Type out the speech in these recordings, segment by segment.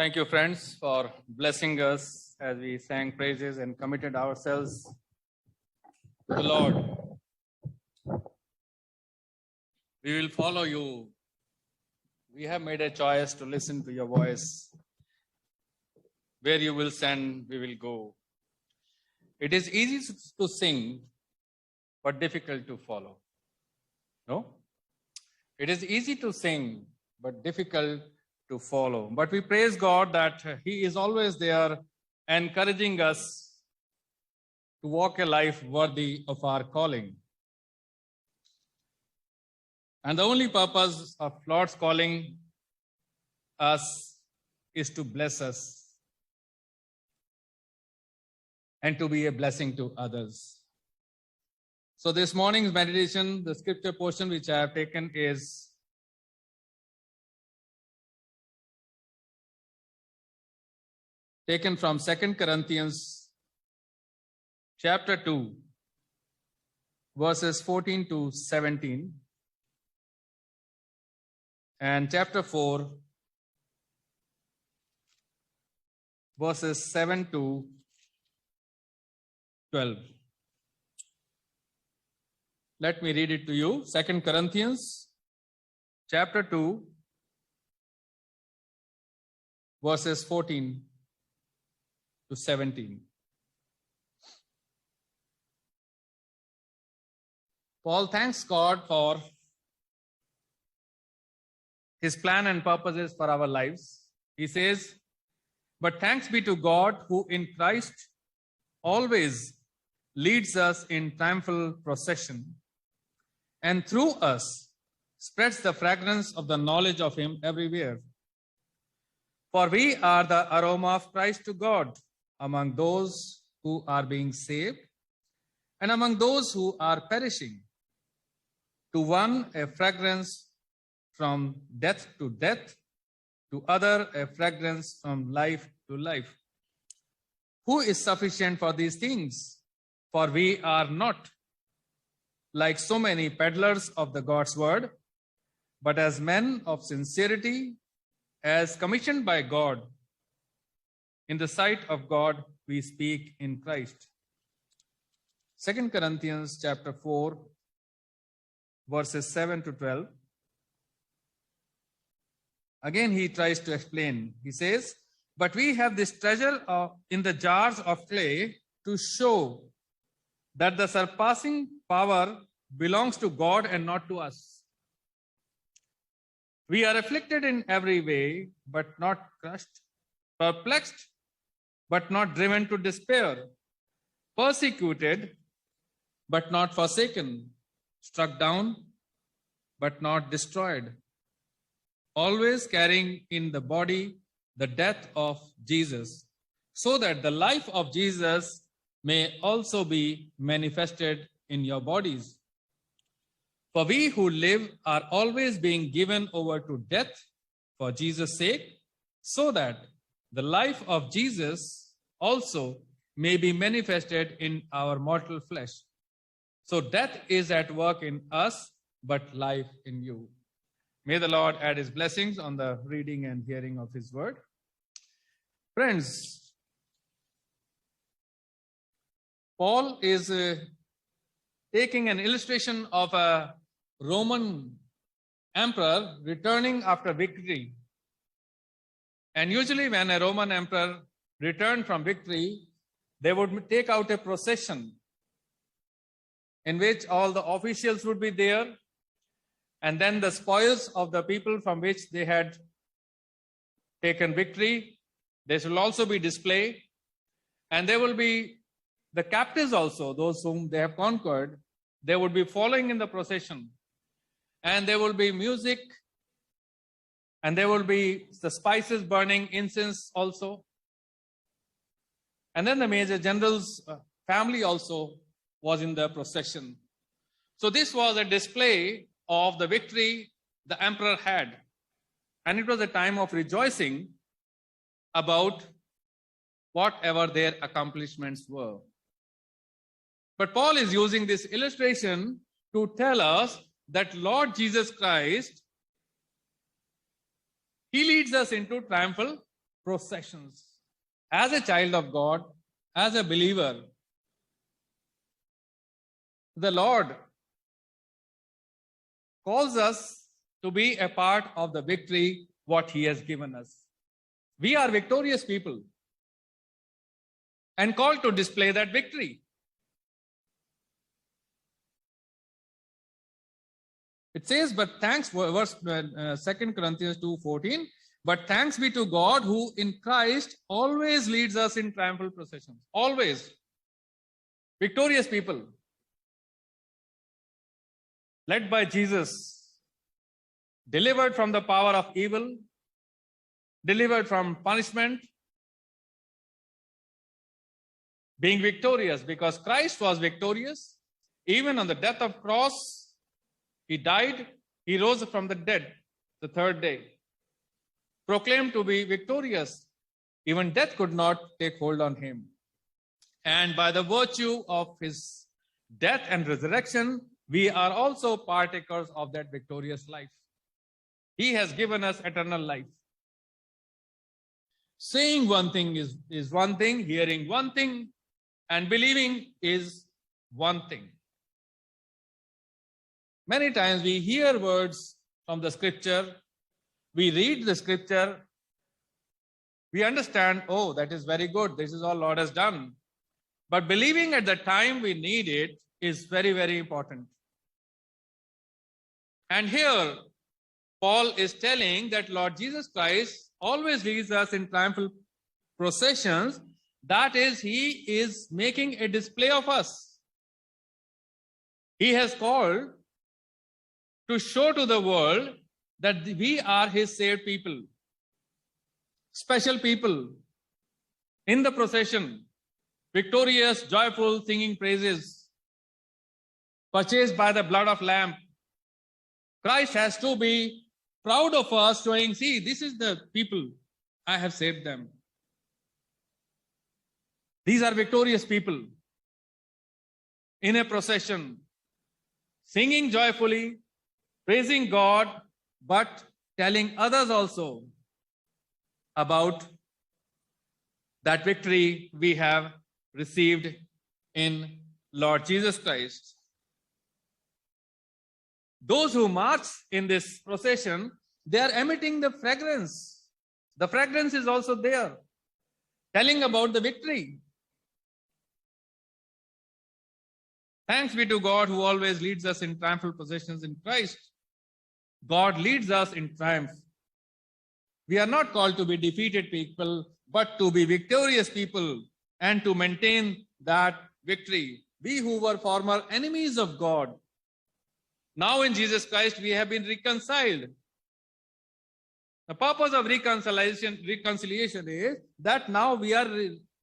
Thank you, friends, for blessing us as we sang praises and committed ourselves to the Lord. We will follow you. We have made a choice to listen to your voice. Where you will send, we will go. It is easy to sing, but difficult to follow. No? It is easy to sing, but difficult to follow. But we praise God that He is always there encouraging us to walk a life worthy of our calling. And the only purpose of Lord's calling us is to bless us and to be a blessing to others. So this morning's meditation, the scripture portion which I have taken is taken from 2 Corinthians chapter 2, verses 14 to 17, and chapter 4, verses 7 to 12. Let me read it to you. 2 Corinthians chapter 2, verses 14 to 17. Paul thanks God for His plan and purposes for our lives. He says, "But thanks be to God who in Christ always leads us in triumphal procession, and through us spreads the fragrance of the knowledge of Him everywhere. For we are the aroma of Christ to God among those who are being saved and among those who are perishing. To one a fragrance from death to death, to other a fragrance from life to life. Who is sufficient for these things? For we are not like so many peddlers of the God's word, but as men of sincerity, as commissioned by God. In the sight of God, we speak in Christ." 2 Corinthians chapter 4, verses 7 to 12. Again, he tries to explain. He says, "But we have this treasure in the jars of clay to show that the surpassing power belongs to God and not to us. We are afflicted in every way, but not crushed, perplexed, but not driven to despair, persecuted, but not forsaken, struck down, but not destroyed, always carrying in the body the death of Jesus, so that the life of Jesus may also be manifested in your bodies. For we who live are always being given over to death for Jesus' sake, so that the life of Jesus also may be manifested in our mortal flesh. So death is at work in us, but life in you." May the Lord add His blessings on the reading and hearing of His word. Friends, Paul is taking an illustration of a Roman emperor returning after victory. And usually when a Roman emperor returned from victory, they would take out a procession in which all the officials would be there, and then the spoils of the people from which they had taken victory, they will also be displayed, and there will be the captives also, those whom they have conquered, they would be following in the procession. And there will be music, and there will be the spices burning, incense also. And then the major general's family also was in the procession. So this was a display of the victory the emperor had. And it was a time of rejoicing about whatever their accomplishments were. But Paul is using this illustration to tell us that Lord Jesus Christ, He leads us into triumphal processions. As a child of God, as a believer, the Lord calls us to be a part of the victory what He has given us. We are victorious people and called to display that victory. It says, but thanks, verse 2 Corinthians 2:14, but thanks be to God who in Christ always leads us in triumphal processions. Always. Victorious people. Led by Jesus. Delivered from the power of evil. Delivered from punishment. Being victorious because Christ was victorious. Even on the death of cross, He died, He rose from the dead the third day. Proclaimed to be victorious. Even death could not take hold on Him. And by the virtue of His death and resurrection, we are also partakers of that victorious life. He has given us eternal life. Saying one thing is one thing, hearing one thing, and believing is one thing. Many times we hear words from the scripture, we read the scripture, we understand, oh, that is very good, this is all Lord has done. But believing at the time we need it is very, very important. And here, Paul is telling that Lord Jesus Christ always leads us in triumphal processions. That is, He is making a display of us. He has called to show to the world that we are His saved people. Special people in the procession, victorious, joyful, singing praises, purchased by the blood of Lamb. Christ has to be proud of us, showing, see, this is the people, I have saved them. These are victorious people in a procession, singing joyfully, praising God, but telling others also about that victory we have received in Lord Jesus Christ. Those who march in this procession, they are emitting the fragrance. The fragrance is also there, telling about the victory. Thanks be to God who always leads us in triumphal processions in Christ. God leads us in triumph. We are not called to be defeated people, but to be victorious people and to maintain that victory. We who were former enemies of God, now in Jesus Christ we have been reconciled. The purpose of reconciliation is that now we are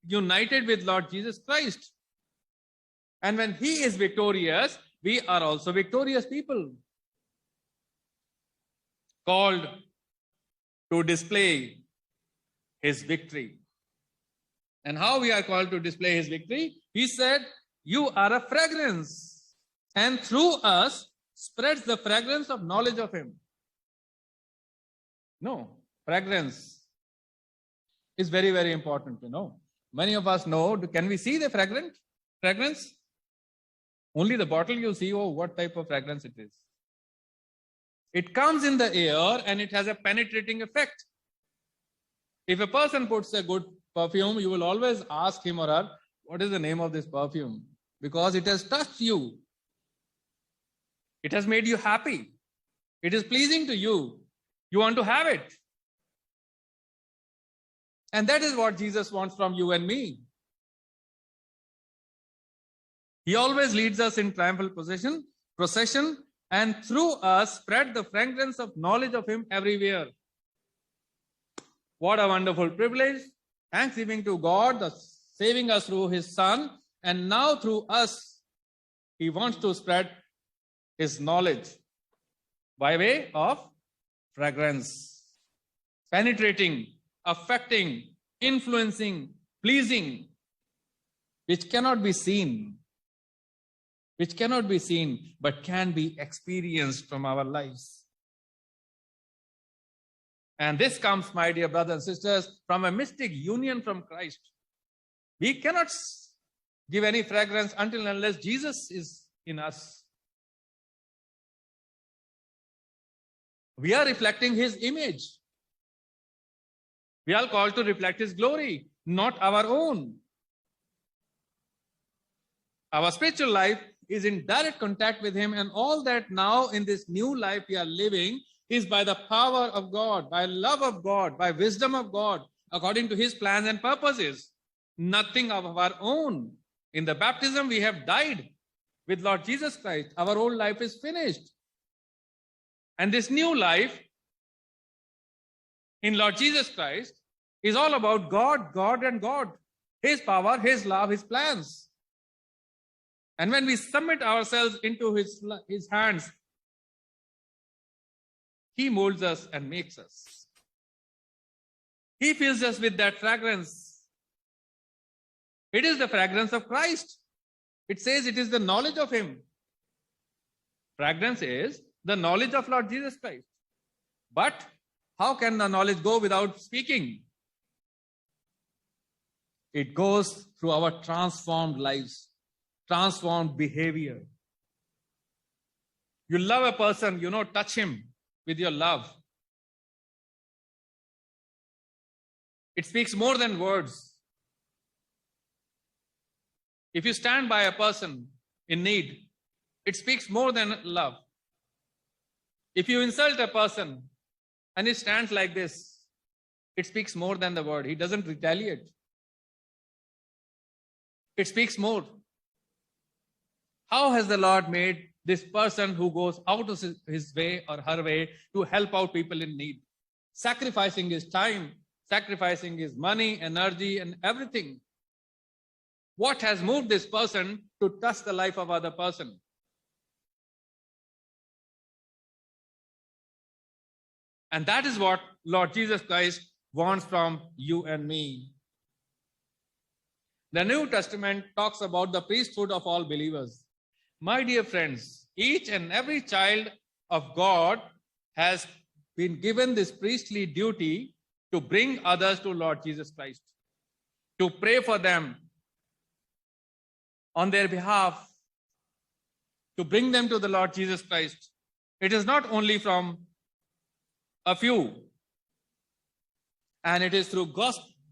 united with Lord Jesus Christ. And when He is victorious, we are also victorious people. Called to display His victory. And how we are called to display His victory? He said, you are a fragrance, and through us spreads the fragrance of knowledge of Him. No, fragrance is very, very important to know. Many of us know, can we see the fragrance? Only the bottle you see, oh, what type of fragrance it is. It comes in the air and it has a penetrating effect. If a person puts a good perfume, you will always ask him or her, what is the name of this perfume? Because it has touched you. It has made you happy. It is pleasing to you. You want to have it. And that is what Jesus wants from you and me. He always leads us in triumphal procession, and through us spread the fragrance of knowledge of Him everywhere. What a wonderful privilege. Thanksgiving to God, the saving us through His Son, and now through us, He wants to spread His knowledge by way of fragrance, penetrating, affecting, influencing, pleasing, which cannot be seen, but can be experienced from our lives. And this comes, my dear brothers and sisters, from a mystic union from Christ. We cannot give any fragrance until and unless Jesus is in us. We are reflecting his image. We are called to reflect his glory, not our own. Our spiritual life is in direct contact with him, and all that now in this new life we are living is by the power of God, by love of God, by wisdom of God, according to his plans and purposes. Nothing of our own. In the baptism, we have died with Lord Jesus Christ. Our old life is finished. And this new life in Lord Jesus Christ is all about God, God and God. His power, his love, his plans. And when we submit ourselves into his hands, he molds us and makes us. He fills us with that fragrance. It is the fragrance of Christ. It says it is the knowledge of him. Fragrance is the knowledge of Lord Jesus Christ. But how can the knowledge go without speaking? It goes through our transformed lives, transformed behavior. You love a person, touch him with your love. It speaks more than words. If you stand by a person in need, it speaks more than love. If you insult a person and he stands like this, it speaks more than the word. He doesn't retaliate. It speaks more. How has the Lord made this person who goes out of his way or her way to help out people in need, sacrificing his time, sacrificing his money, energy, and everything? What has moved this person to touch the life of other person? And that is what Lord Jesus Christ wants from you and me. The New Testament talks about the priesthood of all believers. My dear friends, each and every child of God has been given this priestly duty to bring others to Lord Jesus Christ, to pray for them on their behalf, to bring them to the Lord Jesus Christ. It is not only from a few, and it is through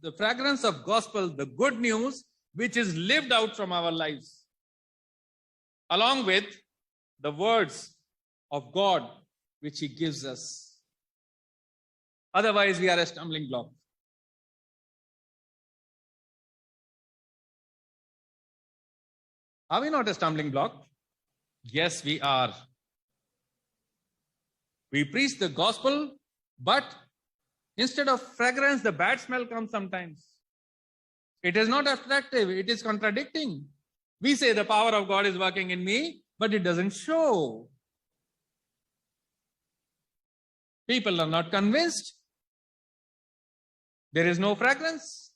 the fragrance of gospel, the good news, which is lived out from our lives, along with the words of God which he gives us. Otherwise, we are a stumbling block. Are we not a stumbling block? Yes, we are. We preach the gospel, but instead of fragrance, the bad smell comes sometimes. It is not attractive, it is contradicting. We say the power of God is working in me, but it doesn't show. People are not convinced. There is no fragrance.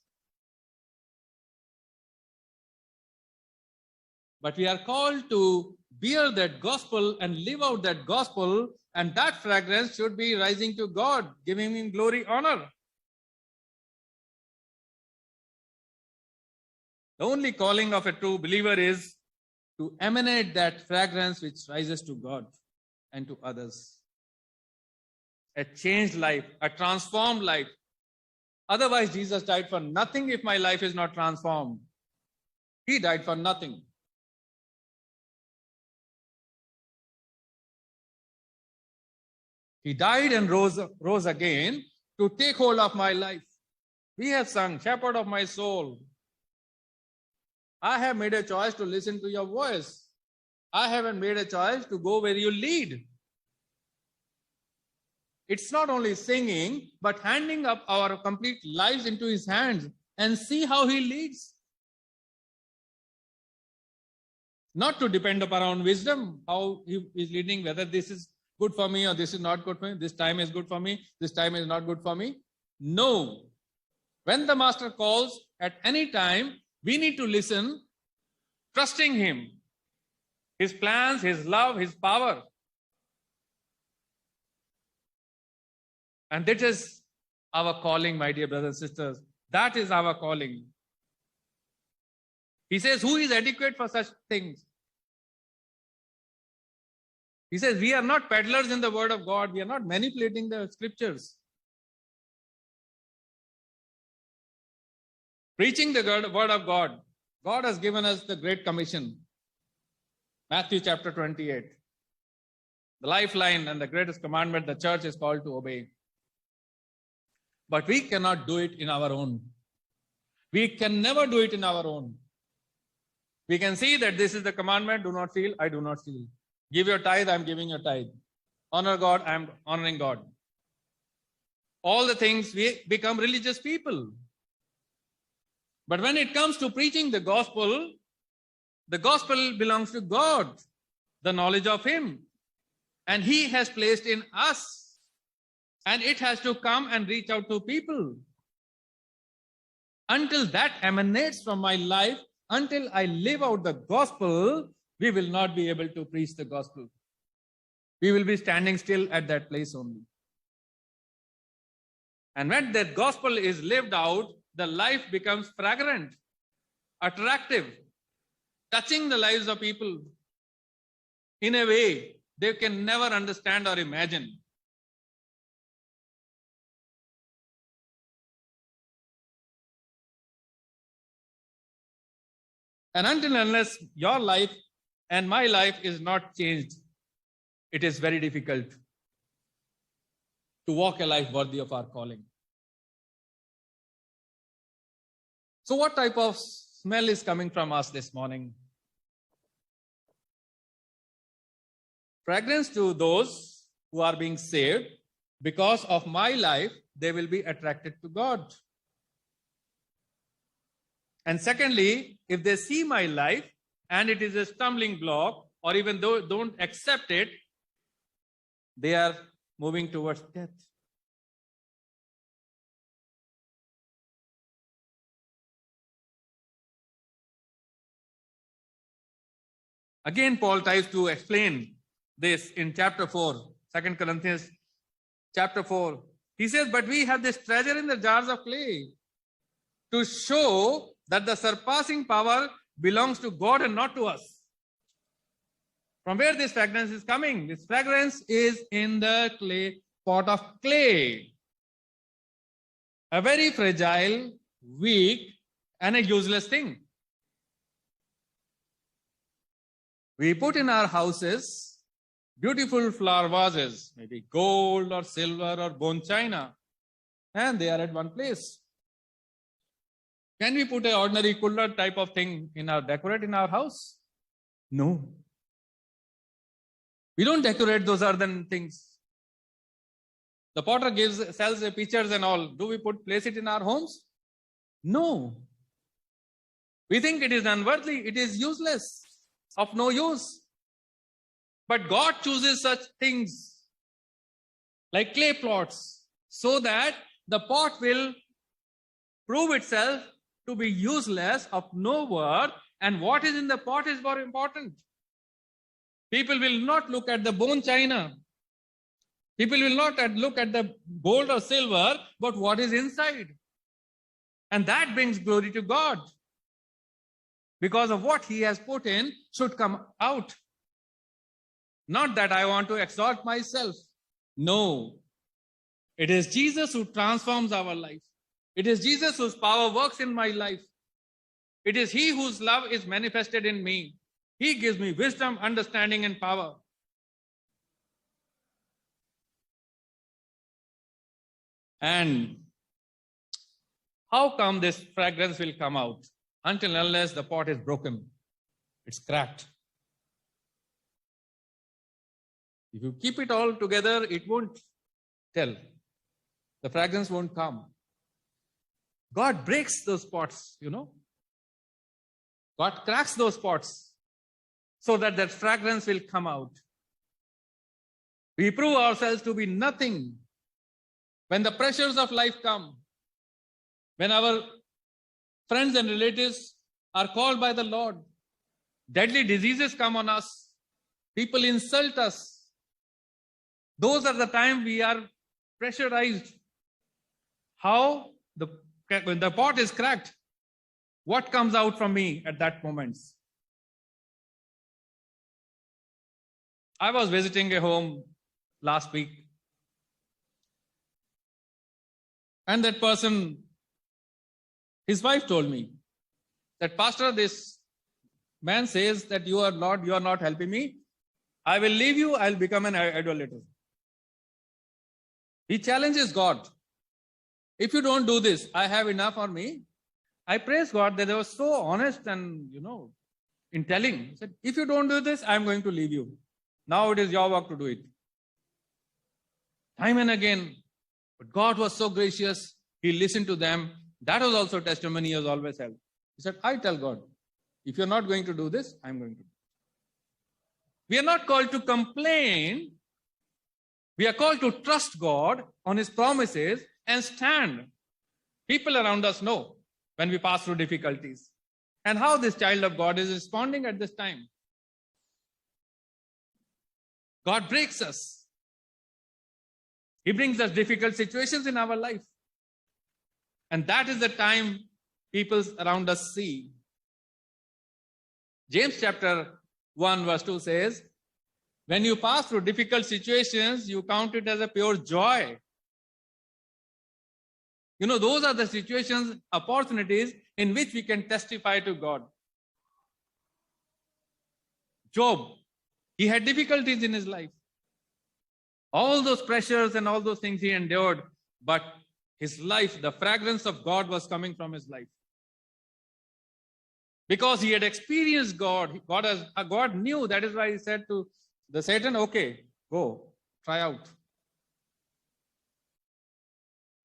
But we are called to bear that gospel and live out that gospel, and that fragrance should be rising to God, giving him glory, honor. The only calling of a true believer is to emanate that fragrance which rises to God and to others. A changed life, a transformed life. Otherwise, Jesus died for nothing if my life is not transformed. He died for nothing. He died and rose again to take hold of my life. We have sung, Shepherd of my soul. I have made a choice to listen to your voice. I haven't made a choice to go where you lead. It's not only singing, but handing up our complete lives into his hands and see how he leads. Not to depend upon our own wisdom, how he is leading, whether this is good for me or this is not good for me, this time is good for me, this time is not good for me. No. When the master calls at any time, we need to listen, trusting him, his plans, his love, his power. And that is our calling, my dear brothers and sisters. That is our calling. He says, who is adequate for such things? He says, we are not peddlers in the word of God. We are not manipulating the scriptures. Preaching the word of God. God has given us the Great Commission. Matthew chapter 28. The lifeline and the greatest commandment the church is called to obey. But we cannot do it in our own. We can never do it in our own. We can see that this is the commandment, do not steal, I do not steal. Give your tithe, I am giving your tithe. Honor God, I am honoring God. All the things, we become religious people. But when it comes to preaching the gospel belongs to God, the knowledge of Him. And He has placed in us. And it has to come and reach out to people. Until that emanates from my life, until I live out the gospel, we will not be able to preach the gospel. We will be standing still at that place only. And when that gospel is lived out, the life becomes fragrant, attractive, touching the lives of people in a way they can never understand or imagine. And until unless your life and my life is not changed, it is very difficult to walk a life worthy of our calling. So what type of smell is coming from us this morning? Fragrance to those who are being saved. Because of my life, they will be attracted to God. And secondly, if they see my life and it is a stumbling block, or even though don't accept it, they are moving towards death. Again, Paul tries to explain this in chapter 4, 2 Corinthians chapter 4. He says, but we have this treasure in the jars of clay to show that the surpassing power belongs to God and not to us. From where this fragrance is coming? This fragrance is in the clay, pot of clay. A very fragile, weak, and a useless thing. We put in our houses beautiful flower vases, maybe gold or silver or bone china, and they are at one place. Can we put an ordinary cooler type of thing decorate in our house? No. We don't decorate those earthen things. The potter sells the pictures and all. Do we place it in our homes? No. We think it is unworthy. It is useless, of no use. But God chooses such things like clay pots so that the pot will prove itself to be useless, of no worth, and what is in the pot is more important. People will not look at the bone china. People will not look at the gold or silver, but what is inside. And that brings glory to God. Because of what He has put in should come out. Not that I want to exalt myself. No. It is Jesus who transforms our life. It is Jesus whose power works in my life. It is He whose love is manifested in me. He gives me wisdom, understanding, and power. And how come this fragrance will come out? Until unless the pot is broken. It's cracked. If you keep it all together, it won't tell. The fragrance won't come. God breaks those pots, God cracks those pots so that that fragrance will come out. We prove ourselves to be nothing when the pressures of life come, when our friends and relatives are called by the Lord, deadly diseases come on us, people insult us. Those are the time we are pressurized. how when the pot is cracked, what comes out from me at that moment? I was visiting a home last week, and that person, his wife told me that, Pastor, this man says that you are not helping me. I will leave you, I'll become an idolater. He challenges God. If you don't do this, I have enough for me. I praise God that they were so honest and, in telling. He said, if you don't do this, I'm going to leave you. Now it is your work to do it. Time and again. But God was so gracious. He listened to them. That was also testimony he has always held. He said, I tell God, if you're not going to do this, I'm going to. We are not called to complain. We are called to trust God on His promises and stand. People around us know when we pass through difficulties and how this child of God is responding at this time. God breaks us. He brings us difficult situations in our life. And that is the time people around us see. James chapter 1 verse 2 says, when you pass through difficult situations, you count it as a pure joy. Those are the situations, opportunities in which we can testify to God. Job, he had difficulties in his life. All those pressures and all those things he endured, but his life, the fragrance of God was coming from his life. Because he had experienced God. God knew. That is why he said to the Satan, okay, go, try out.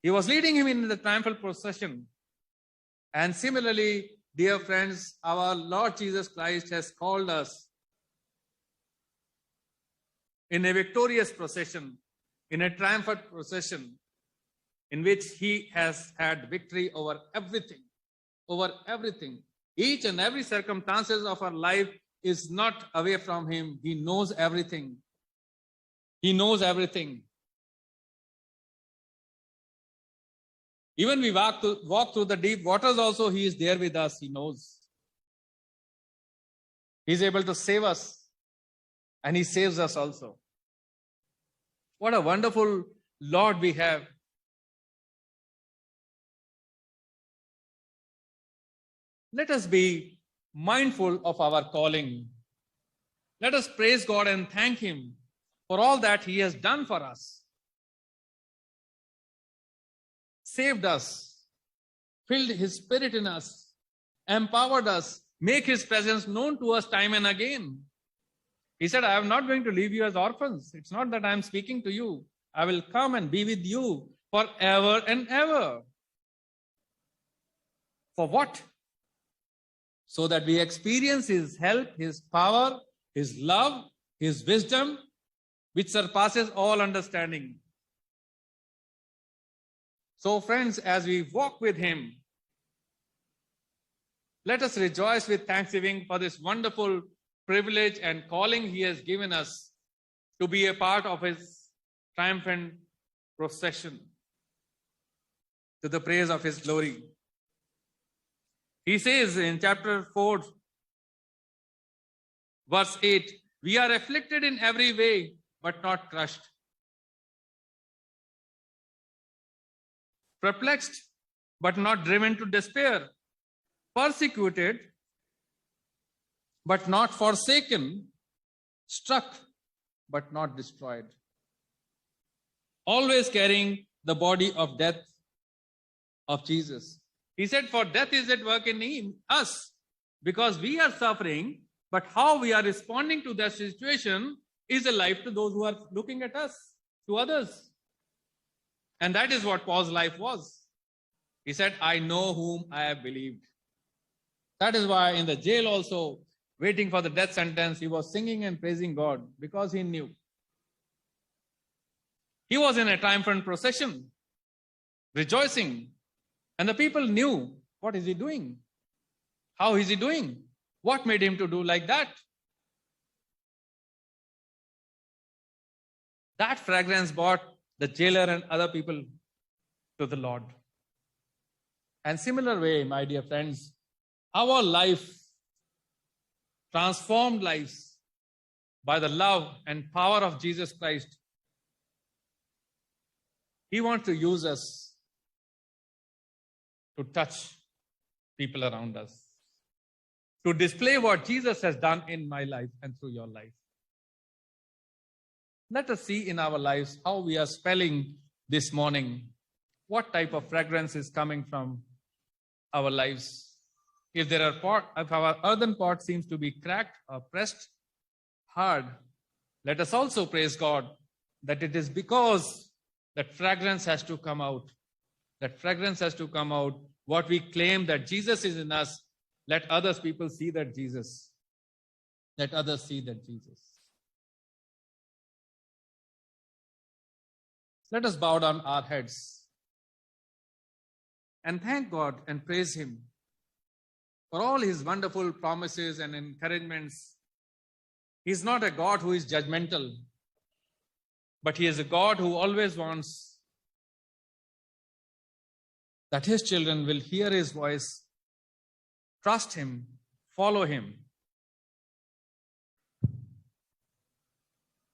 He was leading him in the triumphal procession. And similarly, dear friends, our Lord Jesus Christ has called us in a victorious procession, in a triumphant procession, in which he has had victory over everything. Over everything. Each and every circumstances of our life is not away from him. He knows everything. He knows everything. Even we walk through the deep waters also, he is there with us. He knows. He is able to save us. And he saves us also. What a wonderful Lord we have. Let us be mindful of our calling. Let us praise God and thank Him for all that He has done for us. Saved us, filled His Spirit in us, empowered us, make His presence known to us time and again. He said, I am not going to leave you as orphans. It's not that I am speaking to you. I will come and be with you forever and ever. For what? So that we experience His help, His power, His love, His wisdom, which surpasses all understanding. So friends, as we walk with Him, let us rejoice with thanksgiving for this wonderful privilege and calling He has given us to be a part of His triumphant procession to the praise of His glory. He says in chapter 4, verse 8, we are afflicted in every way, but not crushed. Perplexed, but not driven to despair. Persecuted, but not forsaken. Struck, but not destroyed. Always carrying the body of death of Jesus. He said, for death is at work in us, because we are suffering, but how we are responding to that situation is a life to those who are looking at us, to others. And that is what Paul's life was. He said, I know whom I have believed. That is why in the jail also, waiting for the death sentence, he was singing and praising God, because he knew. He was in a triumphant procession, rejoicing. And the people knew, what is he doing? How is he doing? What made him to do like that? That fragrance brought the jailer and other people to the Lord. And similar way, my dear friends, our life, transformed lives by the love and power of Jesus Christ, He wants to use us to touch people around us, to display what Jesus has done in my life and through your life. Let us see in our lives how we are spelling this morning, what type of fragrance is coming from our lives. If our earthen pot seems to be cracked or pressed hard, let us also praise God that it is because that fragrance has to come out. That fragrance has to come out. What we claim that Jesus is in us, let others people see that Jesus. Let others see that Jesus. Let us bow down our heads and thank God and praise Him for all His wonderful promises and encouragements. He is not a God who is judgmental, but He is a God who always wants that His children will hear His voice, trust Him, follow Him,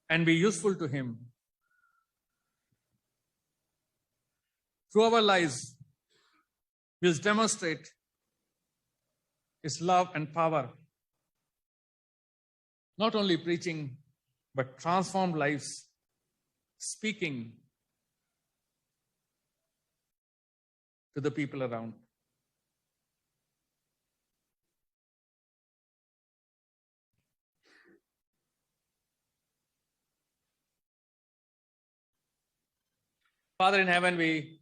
and be useful to Him. Through our lives, we will demonstrate His love and power. Not only preaching, but transformed lives, speaking to the people around. Father in heaven, we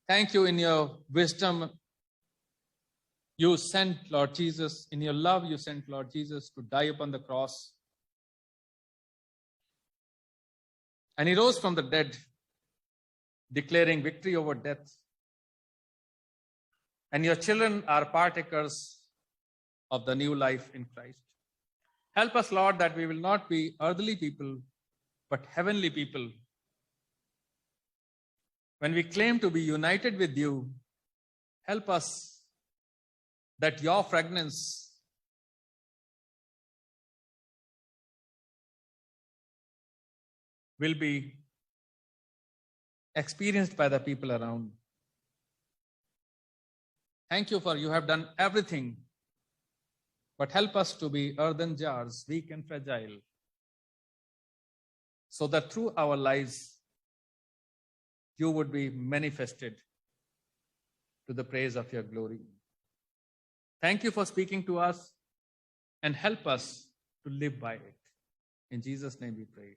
thank you in your wisdom. You sent Lord Jesus, in your love, you sent Lord Jesus to die upon the cross. And He rose from the dead, declaring victory over death. And your children are partakers of the new life in Christ. Help us, Lord, that we will not be earthly people, but heavenly people. When we claim to be united with you, help us that your fragrance will be experienced by the people around. Thank you for you have done everything, but help us to be earthen jars, weak and fragile, so that through our lives you would be manifested to the praise of your glory. Thank you for speaking to us and help us to live by it. In Jesus' name we pray.